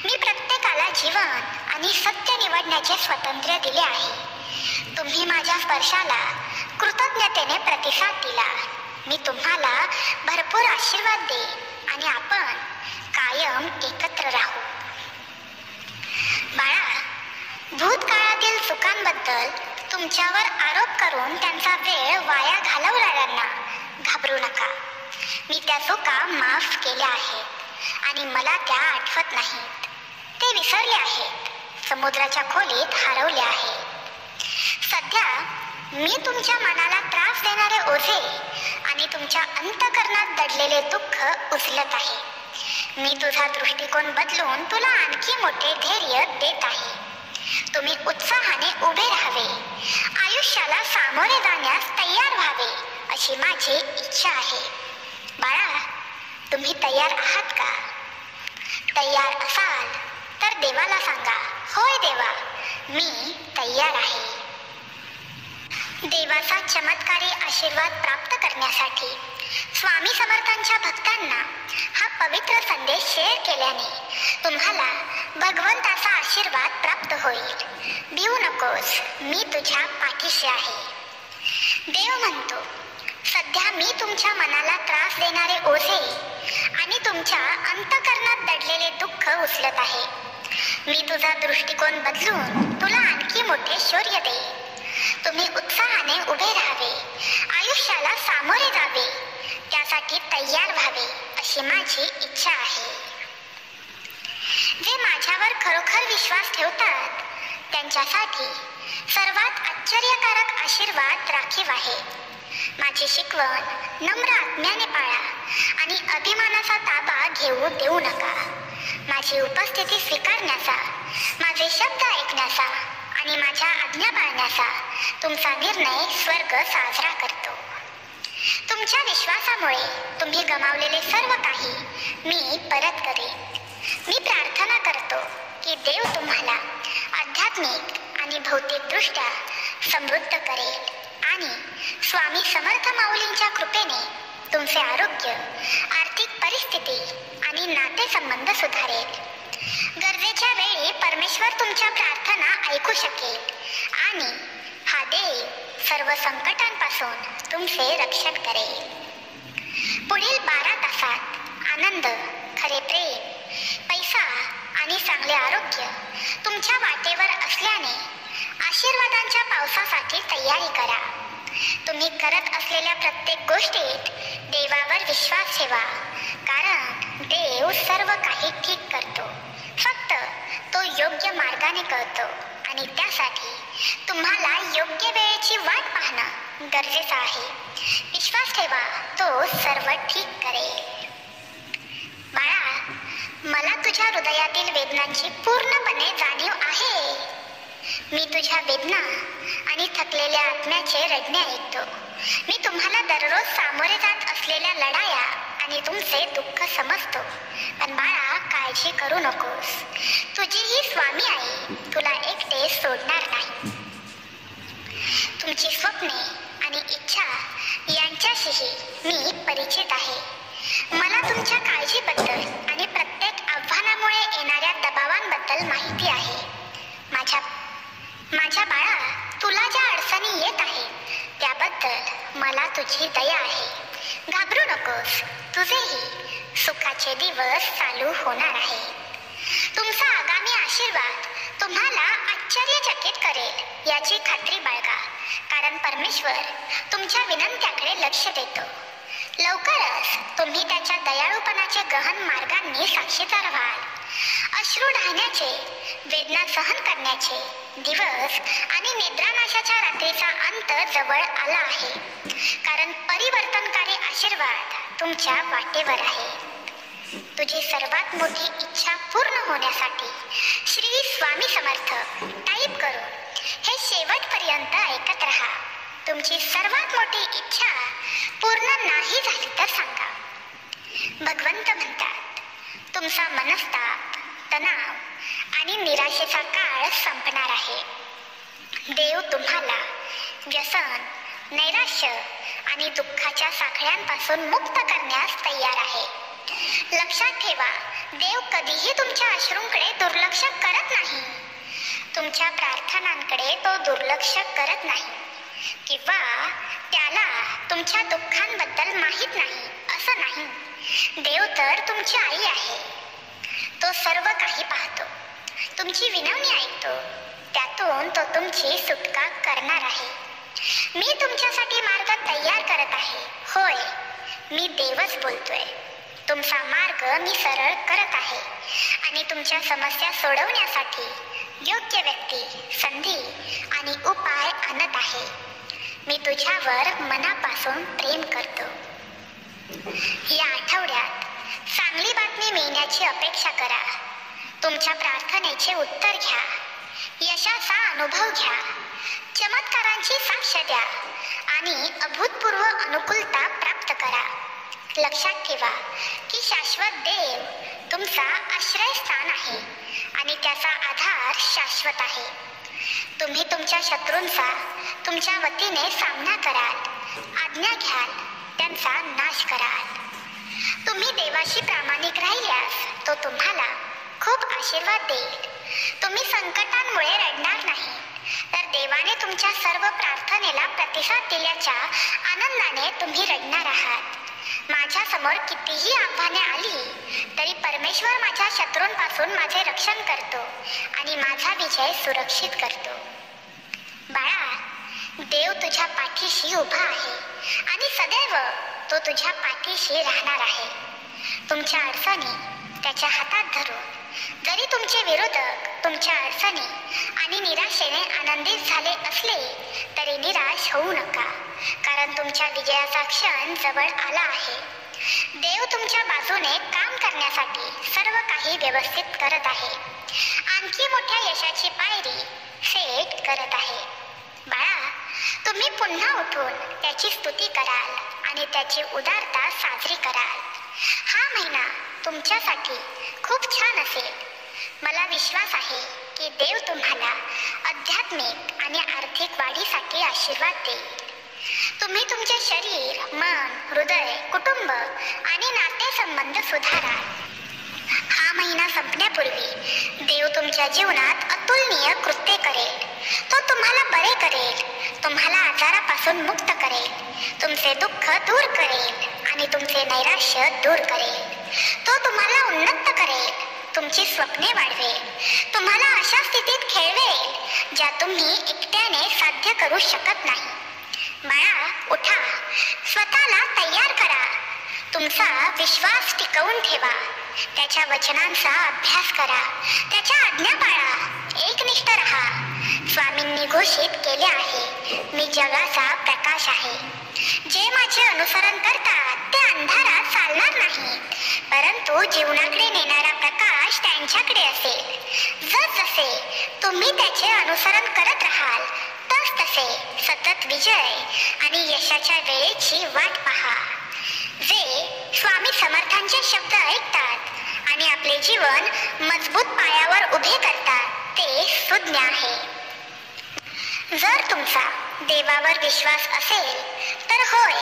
मी प्रत्येकाला जीवन आणि सत्य निवडण्याचे स्वातंत्र्य दिले आहे. तुम्ही माझ्या स्पर्शाला कृतज्ञतेने प्रतिसाद दिला. मी तुम्हाला भरपूर आशीर्वाद देईन आणि आपण कायम एकत्र राहू. बाळा, भूतकाळातील चुकांबद्दल तुमच्यावर आरोप करून त्यांचा वेळ वाया घालवणाऱ्यांना घाबरू नका. मी त्या चुका माफ केल्या आहेत आणि मला त्या आठवत नाहीत. ते विसरले आहेत, समुद्राच्या खोलीत हरवले आहेत. सध्या मी तुमच्या मनाला त्रास देणारे ओझे आणि तुमच्या अंतःकरणात दडलेले दुःख उचलत आहे. मी तुझा दृष्टिकोन बदलून तुला आणखी मोठे धैर्य देत आहे. तुम्ही उत्साहाने उभे राहावे, आयुष्याला सामोरे जाण्यास तयार व्हावे अशी माझी इच्छा आहे. बाळा, तुम्ही तयार आहात का? तयार असाल तर देवाला सांगा, होय देवा, मी तयार आहे. देवाचा चमत्कारी आशीर्वाद प्राप्त करण्यासाठी स्वामी समर्थांच्या भक्तांना हा पवित्र संदेश शेअर केल्याने तुम्हाला भगवंताचा आशीर्वाद प्राप्त होईल. भिवू नकोस, मी तुझ्या पाठीशी आहे. देव म्हणतो, सध्या मी तुमच्या मनाला त्रास देणारे ओझे आणि तुमच्या अंतःकरणात दडलेले दुःख उचलत आहे. मी तुझा दृष्टिकोन बदलून तुला आणखी मोठे शौर्य देईन. तुम्ही उत्साहाने उभे राहावे, आयुष्याला सामोरे जावे, त्यासाठी तयार व्हावे अशी माझी इच्छा आहे. जे माझ्यावर खरोखर विश्वास ठेवतात त्यांच्यासाठी सर्वात आश्चर्यकारक आशीर्वाद राखीव आहे. माझी शिकवण नम्र आज्ञाने पाळा आणि अभिमानाचा ताबा घेऊ देऊ नका. माझी उपस्थिती स्वीकारण्याचा, माझे शब्द ऐकण्याचा आणि माझ्या आज्ञा पाळण्याचा तुमचा निर्णय स्वर्ग साजरा करतो. तुमच्या विश्वासामुळे तुम्ही गमावलेले सर्व काही मी परत करेन. मी प्रार्थना करतो की देव तुम्हाला आध्यात्मिक आणि भौतिकदृष्ट्या समृद्ध करेल आणि स्वामी समर्थ माऊलींच्या कृपेने तुमचे आरोग्य, सुधारेल. गरजेच्या वेळी परमेश्वर तुमच्या प्रार्थना ऐकू शकेल आणि हा देव सर्व संकटांपासून तुमचे रक्षण करेल. पुढील 12 तासात आनंद, खरे प्रेम, पैसा आणि चांगले आरोग्य तुमच्या वाटेवर असल्याने आशीर्वादांच्या पावसासाठी तयारी करा. तुम्ही करत असलेल्या प्रत्येक गोष्टीत देवावर विश्वास ठेवा, कारण देव सर्व काही ठीक करतो. फक्त तो योग्य मार्गाने करतो आणि त्यासाठी तुम्हाला योग्य वेळेची वाट पाहणं गरजेचं आहे. विश्वास ठेवा, तो सर्व ठीक करेल. बाळा, मला तुझ्या हृदयातील वेदनांची पूर्णपणे जाणीव आहे. मी तुझ्या वेदना आणि थकलेल्या आत्म्याचे रडणे ऐकतो. मी तुम्हाला दररोज सामोरे जात असलेल्या लढाया आणि तुमचे दुःख समजतो. पण बाळा, काळजी करू नकोस. तुझी ही स्वामी आई तुला एकटे सोडणार नाही. तुमची स्वप्ने आणि इच्छा यांच्याशीही मी परिचित आहे. मला तुमच्या काळजीबद्दल आणि प्रत्येक आव्हानामुळे येणाऱ्या दबावांबद्दल माहिती आहे. माझ्या बाळा, तुला ज्या अडचणी येत आहेत त्याबद्दल मला तुझी दया आहे. घाबरू नकोस. तुझेही सुखाचे दिवस चालू होणार आहे. तुमचा आगामी आशीर्वाद तुम्हाला आश्चर्यचकित करेल याची खात्री बाळगा, कारण परमेश्वर तुमच्या विनंत्याकडे लक्ष देतो. लवकरच तुम्ही त्याच्या दयाळूपणाचे गहन मार्गांनी साक्षीदार व्हाल. अश्रू ढाळण्याचे, वेदना सहन करण्याचे दिवस आणि निद्रानाशाच्या रात्रीचा अंत जवळ आला आहे, कारण परिवर्तनकारी आशीर्वाद तुमच्या वाटेवर आहे. तुझी सर्वात मोठी इच्छा पूर्ण होण्यासाठी श्री स्वामी समर्थ टाईप करून हे शेवटपर्यंत ऐकत राहा. तुमची सर्वात मोठी इच्छा पूर्ण नाही झाली तर सांगा. भगवंत म्हणतात, तुमचा मनस्ताप, तणाव आणि निराशेचा काळ संपणार आहे. देव तुम्हाला व्यसन, नैराश्य आणि दुःखाच्या साखळ्यांपासून मुक्त करण्यास तयार आहे. लक्षात ठेवा, देव कधीही तुमच्या अश्रूंकडे दुर्लक्ष करत नाही. तुमच्या प्रार्थनांकडे तो दुर्लक्ष करत नाही किंवा त्याला तुमच्या दुःखांबद्दल माहीत नाही असं नाही. देव तर तुमची आई आहे. तो सर्व काही पाहतो, तुमची विनवणी ऐकतो, त्यातून तो तुमची सुटका करणार आहे. मी तुमच्यासाठी मार्ग तयार करत आहे. होय, मी देवच बोलतोय. तुमचा मार्ग मी सरळ करत आहे आणि तुमच्या समस्या सोडवण्यासाठी योग्य व्यक्ती, संधी आणि उपाय आणत आहे. मी तुझ्यावर मनापासून प्रेम करतो. या आठवड्यात चांगली बातमी मिळण्याची अपेक्षा करा. तुमच्या प्रार्थनेचे उत्तर घ्या, यशाचा अनुभव घ्या, चमत्कारांची साक्ष द्या आणि अभूतपूर्व अनुकूलता प्राप्त करा. लक्षात ठेवा की शाश्वत देव तुमचा आश्रयस्थान आहे आणि त्याचा आधार शाश्वत आहे. तुम्ही तुमच्या शत्रूंचा तुमच्या वतीने सामना कराल, आज्ञा घ्याल, त्यांचा नाश कराल. तुम्ही देवाशी प्रामाणिक राहिल्यास तो तुम्हाला खूप आशीर्वाद देईल. तुम्ही संकटांमुळे रडणार नाही, तर देवाने तुमच्या सर्व प्रार्थनेला प्रतिसाद दिल्याच्या आनंदाने तुम्ही रडणार आहात. माझ्या समोर कितीही आव्हाने आली तरी परमेश्वर माझ्या शत्रूंपासून माझे रक्षण करतो आणि माझा विजय सुरक्षित करतो. बाळा, देव तुझ्या पाठीशी उभा आहे आणि सदैव तो तुझ्या पाठीशी राहणार आहे. तुमच्या अडचणी त्याच्या हातात धरून, जरी तुमचे विरोधक तुमच्या अडचणी आणि निराशेने आनंदित झाले असले तरी निराश होऊ नका, कारण तुमच्या विजयाचा क्षण जवळ आला आहे. देव तुमच्या बाजूने काम करण्यासाठी सर्व काही व्यवस्थित करत आहे. आणखी मोठ्या यशाची पायरी सेट करत आहे. बाळा, तुम्ही पुन्हा उठून त्याची स्तुती कराल आणि त्याची उदारता साजरी कराल. हा महिना तुमच्यासाठी खूप छान असेल. मला विश्वास आहे की देव तुम्हाला आध्यात्मिक आणि आर्थिक वाढीसाठी आशीर्वाद देईल. तुम्ही तुमचे शरीर, मन, हृदय, कुटुंब आणि नातेसंबंध सुधाराल. हा महिना संपण्यापूर्वी देव तुमच्या जीवनात अतुलनीय कृत्य करेल. तो तुम्हाला बरे करेल, तुम्हाला आजारापासून मुक्त करेल, तुमचे दुःख दूर करेल आणि तुमचे नैराश्य दूर करेल. तो तुम्हाला उन्नत करेल, तुमची स्वप्ने वाढवेल, तुम्हाला अशा स्थितीत खेळवेल ज्या तुम्ही एकट्याने साध्य करू शकत नाही. बाळा, उठा, स्वतःला तयार करा, तुमचा विश्वास टिकवून ठेवा, त्याच्या वचनांचा अभ्यास करा, त्याच्या आज्ञा पाळा, एकनिष्ठ रहा. स्वामींनी घोषित केले आहे, मी जगाचा प्रकाश आहे. जे माझे अनुसरण करतात ते अंधारात चालणार नाही, परंतु जीवनाकडे नेणारा प्रकाश त्यांच्याकडे असेल. जसे तुम्ही त्याचे अनुसरण करत राहाल तसे सतत विजय आणि यशाच्या वेळेची वाट पहा. जे स्वामी समर्थांचे शब्द ऐकतात आणि आपले जीवन मजबूत पायावर उभे करतात ते सुज्ञ आहे. जर तुमचा देवावर विश्वास असेल तर होय,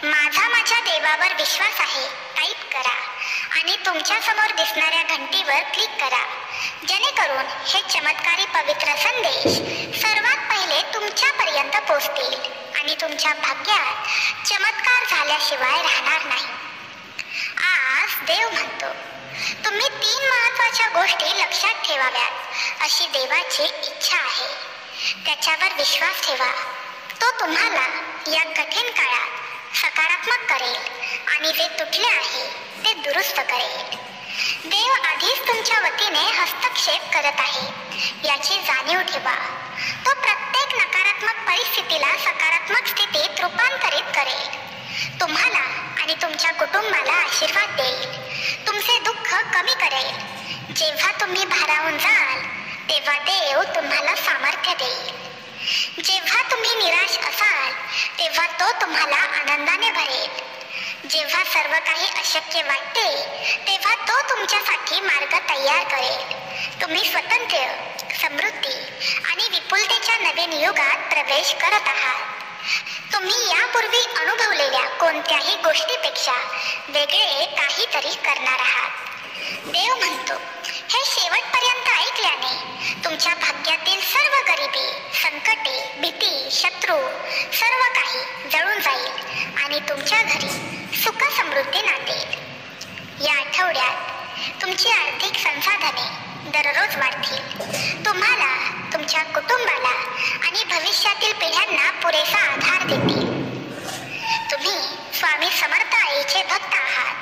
माझ्या देवावर विश्वास आहे टाईप करा आणि तुमच्या समोर दिसणाऱ्या घंटीवर क्लिक करा, जेणेकरून हे चमत्कारी पवित्र संदेश सर्वात पहिले तुमच्यापर्यंत पोहोचतील आणि तुमच्या भाग्यात चमत्कार झाल्याशिवाय राहणार नाही. आज देव म्हणतो, तुम्ही 3 महत्त्वाच्या गोष्टी लक्षात ठेवाव्यात अशी देवाची इच्छा आहे. त्याच्यावर विश्वास ठेवा, तो तुम्हाला या कठीण काळात सकारात्मक करेल आणि जे तुटले आहे ते दुरुस्त करेल. देव आधीच तुमच्या वतीने हस्तक्षेप करत आहे याची जाणीव ठेवा. तो प्रत्येक नकारात्मक परिस्थितीला सकारात्मक स्थितीत रूपांतरित करेल, तुम्हाला आणि तुमच्या कुटुंबाला आशीर्वाद देईल, तुमचे दुःख कमी करेल. जेव्हा तुम्ही भारावून जाल तेव्हा देव तुम्हाला सामर्थ्य देईल. जेव्हा तुम्ही निराश असाल तेव्हा तो तुम्हाला आनंदाने भरेल. जेव्हा सर्व काही अशक्य वाटते तेव्हा तो तुमच्यासाठी मार्ग तयार करेल. तुम्ही स्वातंत्र्य, समृद्धी आणि विपुलतेच्या नवीन युगात प्रवेश करत आहात. तुम्ही यापूर्वी अनुभवलेल्या कोणत्याही गोष्टीपेक्षा वेगळे काहीतरी करणार आहात. देव म्हणतो, हे शेवटपर्यंत ऐकल्याने तुमच्या भाग्यातील सर्व गरिबी, संकटे, भीती, शत्रू सर्व काही जळून जाईल आणि तुमच्या घरी सुख समृद्धी नांदेल. या आठवड्यात तुमची आर्थिक संसाधने दररोज वाढतील, तुम्हाला, तुमच्या कुटुंबाला आणि भविष्यातील पिढ्यांना पुरेसा आधार देतील. तुम्ही स्वामी समर्थ आईचे भक्त आहात.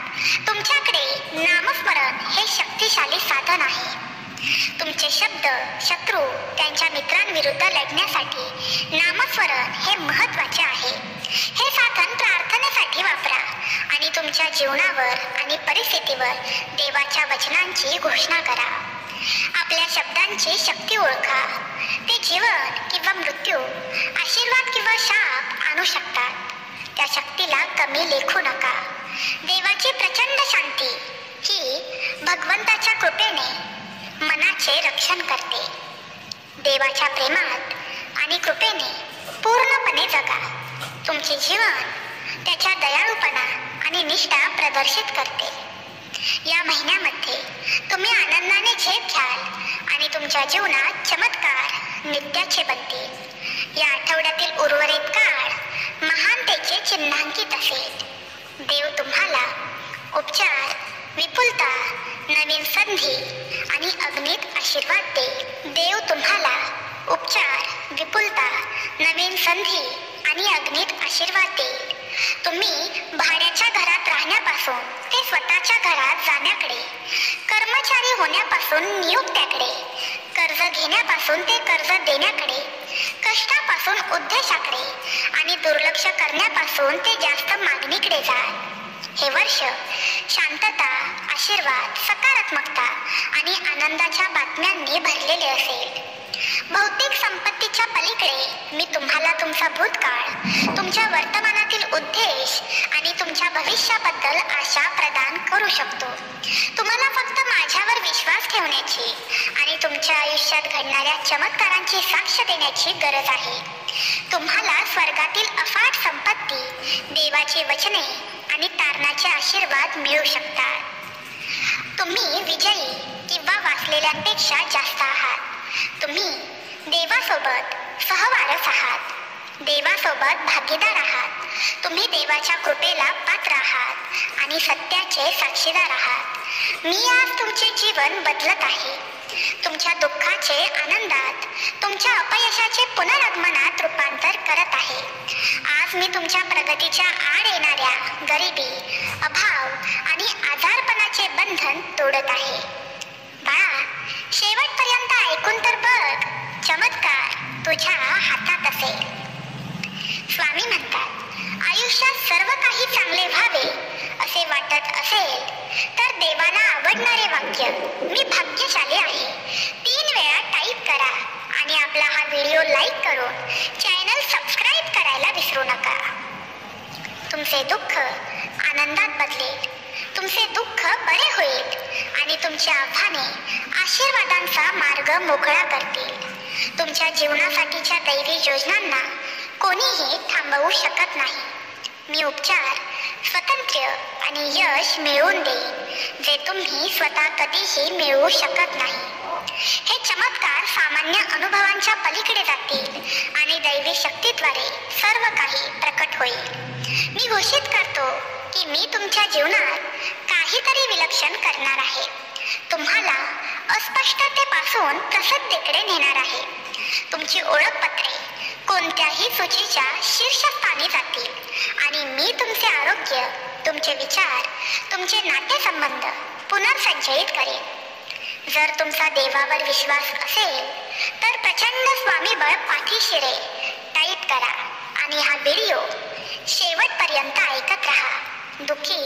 तुमच्याकडे नामस्मरण हे शक्तिशाली साधन आहे. तुमचे शब्द शत्रू त्यांच्या मित्रांविरुद्ध लढण्यासाठी नामस्मरण हे महत्त्वाचे आहे. हे साधन प्रार्थनेसाठी वापरा आणि तुमच्या जीवनावर आणि परिस्थितीवर देवाच्या वचनांची घोषणा करा. आपल्या शब्दांची शक्ती ओळखा. ते जीवन किंवा मृत्यू, आशीर्वाद किंवा शाप आणू शकतात. त्या शक्तीला कमी लेखू नका. देवाची प्रचंड शांती ही भगवंताच्या कृपेने मनाचे रक्षण करते. देवाच्या प्रेमात आणि कृपेने पूर्णपणे जगा. तुमचे जीवन त्याच्या दयाळूपणा आणि निष्ठा प्रदर्शित करते. या महिन्यामध्ये तुम्ही आनंदाने झेप घ्याल आणि तुमच्या जीवनात चमत्कार नित्याचे बनतील. या आठवड्यातील उर्वरित काळ महानतेचे चिन्हांकित असेल. देव तुम्हाला उपचार, विपुलता, नवीन संधी आणि अगणित आशीर्वाद देईल. देव तुम्हाला उपचार, विपुलता, नवीन संधी आणि अगणित आशीर्वाद देईल. तुम्ही भाड्याच्या घरात राहण्यापासून ते स्वतःच्या घरात जाण्याकडे, कर्मचारी होण्यापासून नियुक्त्याकडे, कर्ज घेण्यापासून ते कर्ज देण्याकडे, कष्टापासून उद्देशाकडे आणि दुर्लक्ष करण्यापासून ते जास्त मागणीकडे जा. हे वर्ष शांतता, आशीर्वाद, सकारात्मकता आणि आनंदाच्या बातम्यांनी भरलेले असेल. भौतिक संपत्तीच्या पलीकडे मी तुम्हाला तुमचा भूतकाळ, तुमच्या वर्तमानातील उद्देश आणि तुमच्या भविष्याबद्दल आशा प्रदान करू शकतो. तुम्हाला फक्त माझ्यावर विश्वास ठेवण्याची आणि तुमच्या आयुष्यात घडणाऱ्या चमत्कारांची साक्ष देण्याची गरज आहे. तुम्हाला स्वर्गातील अफाट संपत्ती, देवाची वचने आणि तारणाचे आशीर्वाद मिळू शकतात. तुम्ही विजयी किंवा वाचलेल्यांपेक्षा जास्त आहात. तुम्ही देवासोबत सहवारस आहात, देवासोबत भागीदार आहात. तुम्ही देवाच्या कृपेला पात्र आहात आणि सत्याचे साक्षीदार आहात. मी आज तुमचे जीवन बदलत आहे. तुमच्या दुःखाचे आनंदात, तुमच्या अपयशाचे पुनरागमनात रूपांतर करत आहे. आज मी तुमच्या प्रगतीच्या आड येणाऱ्या गरिबी, अभाव आणि आजारपणाचे बंधन तोडत आहे. बाळा, शेवटपर्यंत ऐकून तर बघ, चमत्कार तुझ्या हातात असेल. स्वामी म्हणतात, आयुष्यात सर्व काही चांगले व्हावे असे वाटत असेल तर देवाला आवडणारे वाक्य मी भाग्यशाली आहे 3 वेळा टाईप करा आणि आपला हा व्हिडिओ लाईक करून चॅनल सबस्क्राईब करायला विसरू नका. तुमचे दुःख आनंदात बदलेल, तुमचे दुःख बरे होईल आणि तुमची आव्हाने आशीर्वादांचा मार्ग मोकळा करतील. तुमच्या जीवनासाठीच्या दैवी योजनांना कोणीही थांबवू शकत नाही. मी उपचार, स्वातंत्र्य आणि यश मिळवून देईन जे तुम्ही स्वतः कधीही मिळवू शकत नाही. हे चमत्कार सामान्य अनुभवांच्या पलीकडे जातील आणि दैवी शक्तीद्वारे सर्व काही प्रकट होईल. मी घोषित करतो की मी तुमच्या जीवनात काहीतरी विलक्षण करणार आहे. तुम्हाला अस्पष्टतेपासून प्रसिद्धीकडे नेणार आहे. तुमची ओळखपत्रे कोणत्याही सूचीच्या शीर्षस्थानी जातील आणि मी तुमचे आरोग्य, तुमचे विचार, तुमचे नातेसंबंध पुनर्संचयित करेन. जर तुमचा देवावर विश्वास असेल तर प्रचंड स्वामीबळ पाठीशी रे टाईप करा आणि हा व्हिडिओ शेवटपर्यंत ऐकत राहा. दुःखी,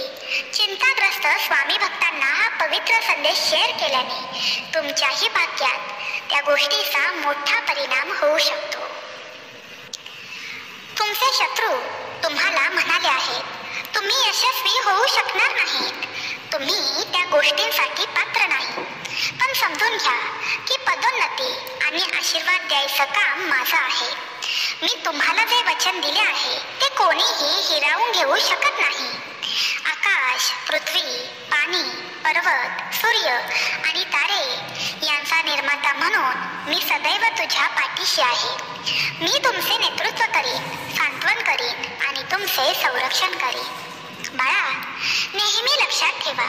चिंताग्रस्त स्वामी भक्तांना हा पवित्र संदेश शेअर केल्याने तुमच्याही भाग्यात त्या गोष्टीचा मोठा परिणाम होऊ शकतो. तुमचे शत्रू तुम्हाला म्हणाले आहेत तुम्ही यशस्वी होऊ शकणार नाहीत, तुम्ही त्या गोष्टींसाठी पात्र नाही. पण समजून घ्या की पदोन्नती आणि आशीर्वाद द्यायचं काम माझं आहे. मी तुम्हाला जे वचन दिले आहे ते कोणीही हिरावून घेऊ शकत नाही. आकाश, पृथ्वी, पाणी, पर्वत, सूर्य आणि तारे यांचा निर्माता म्हणून मी सदैव तुझ्या पाठीशी आहे. मी तुमचे नेतृत्व करीन, सांत्वन करीन आणि तुमचे संरक्षण करीन. बाळा, नेहमी लक्षात ठेवा,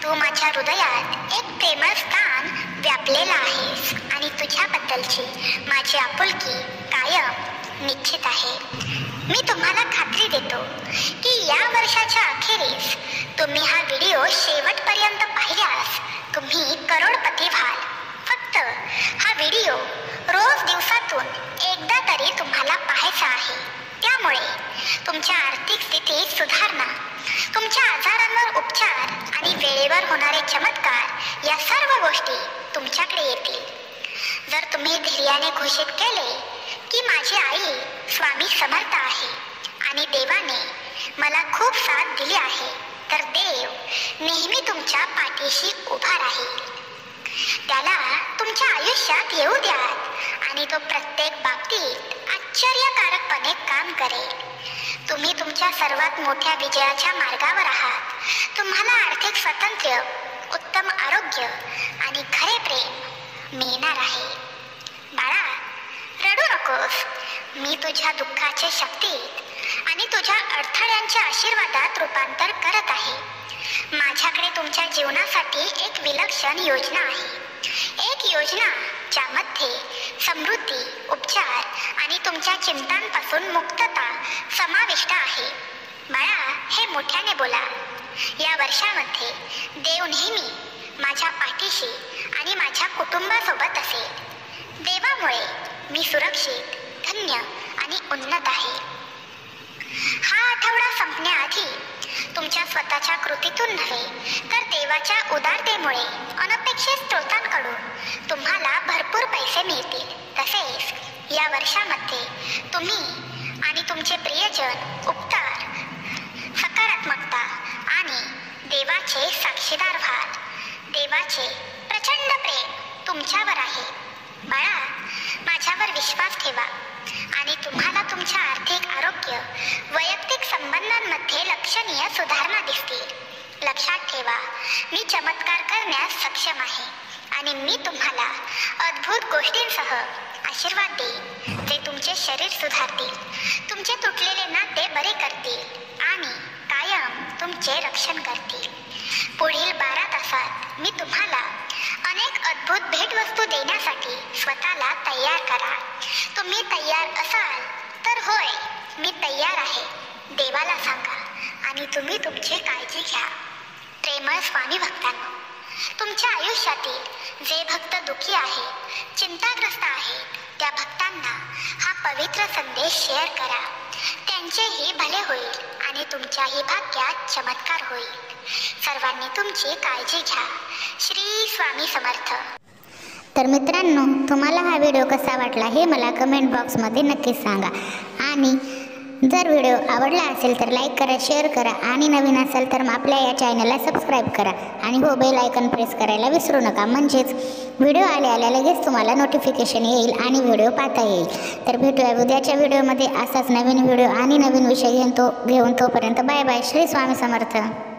तू माझ्या हृदयात एक प्रेमळ स्थान व्यापलेला आहेस आणि तुझ्याबद्दलची माझी आपुलकी कायम निश्चित आहे. मी तुम्हाला खात्री देतो की या वर्षाच्या अखेरीस तुम्ही हा व्हिडिओ शेवटपर्यंत पाहिल्यास तुम्ही करोडपती व्हाल. फक्त हा व्हिडिओ रोज दिवसातून एकदा तरी तुम्हाला पाहायचा आहे. त्यामुळे तुमच्या आर्थिक स्थितीत सुधारणा, तुमच्या आजारांवर उपचार आणि वेळेवर होणारे चमत्कार या सर्व गोष्टी तुमच्याकडे येतील. जर तुम्ही धैर्याने घोषित केले की माझी आई स्वामी समर्थ आहे आणि देवाने मला खूप साथ दिली आहे, तर देव नेहमी तुमच्या पाठीशी उभा राहील. त्याला तुमच्या आयुष्यात येऊ द्या आणि तो प्रत्येक बाबतीत आश्चर्यकारकपणे काम करेल. तुम्ही तुमच्या सर्वात मोठ्या विजयाच्या मार्गावर आहात. तुम्हाला आर्थिक स्वातंत्र्य, उत्तम आरोग्य आणि खरे प्रेम मिळणार आहे. बाळा, रडू नकोस. मी तुझ्या दुःखाचे शक्तीत आणि तुझ्या अडथळ्यांच्या आशीर्वादात रूपांतर करत आहे. माझ्याकडे तुमच्या जीवनासाठी एक विलक्षण योजना आहे. एक योजना ज्यामध्ये समृद्धी, उपचार आणि तुमच्या चिंतांपासून मुक्तता समाविष्ट आहे. बाळा, हे मोठ्याने बोला. या वर्षामध्ये देव नेहमी माझ्या पाठीशी आणि माझ्या कुटुंबासोबत असेल. देवामुळे मी सुरक्षित, धन्य आणि उन्नत आहे. हा आठवडा संपण्याआधी तुमच्या स्वतःच्या कृतीतून नव्हे तर देवाच्या उदारतेमुळे अनपेक्षित स्रोतांकडून तुम्हाला भरपूर पैसे मिळतील. तसेच या वर्षामध्ये तुम्ही आणि तुमचे प्रियजन उपकार, सकारात्मकता आणि देवाचे साक्षीदार व्हाल. देवाचे प्रचंड प्रेम तुमच्यावर आहे. बाळा, माझ्यावर विश्वास ठेवा आणि तुम्हाला तुमच्या आर्थिक आरोग्य, वैयक्तिक संबंधांमध्ये लक्षणीय सुधारणा दिसतील. लक्षात ठेवा, मी चमत्कार करण्यास सक्षम आहे आणि मी तुम्हाला अद्भुत गोष्टींसह आशीर्वाद देईन जे तुमचे शरीर सुधारतील, तुमचे तुटलेले नाते बरे करतील आणि कायम तुमचे रक्षण करतील. पुढील 12 तासात मी तुम्हाला अनेक अद्भुत भेटवस्तू देण्यासाठी स्वतःला तयार करा. तुम्ही तयार असाल तर होय, मी तयार आहे देवाला सांगा आणि तुम्ही तुमची काळजी घ्या. प्रेमळ स्वामी भक्तांनो, तुमच्या आयुष्यातील जे भक्त दुःखी आहेत, चिंताग्रस्त आहेत, त्या भक्तांना हा पवित्र संदेश शेअर करा. त्यांचेही भले होईल आणि तुमच्याही भाग्यात चमत्कार होईल. सर्वांनी तुमची काळजी घ्या. श्री स्वामी समर्थ.
तर मित्रांनो, तुम्हाला हा व्हिडिओ कसा वाटला हे मला कमेंट बॉक्समध्ये नक्कीच सांगा. आणि जर व्हिडिओ आवडला असेल तर लाईक करा, शेअर करा आणि नवीन असेल तर आपल्या या चॅनलला सबस्क्राईब करा आणि हो बेल आयकॉन प्रेस करायला विसरू नका. म्हणजेच व्हिडिओ आल्या लगेच तुम्हाला नोटिफिकेशन येईल आणि व्हिडिओ पाहता येईल. तर भेटूया उद्याच्या व्हिडिओमध्ये असाच नवीन व्हिडिओ आणि नवीन विषय घेऊन तोपर्यंत बाय बाय. श्री स्वामी समर्थ.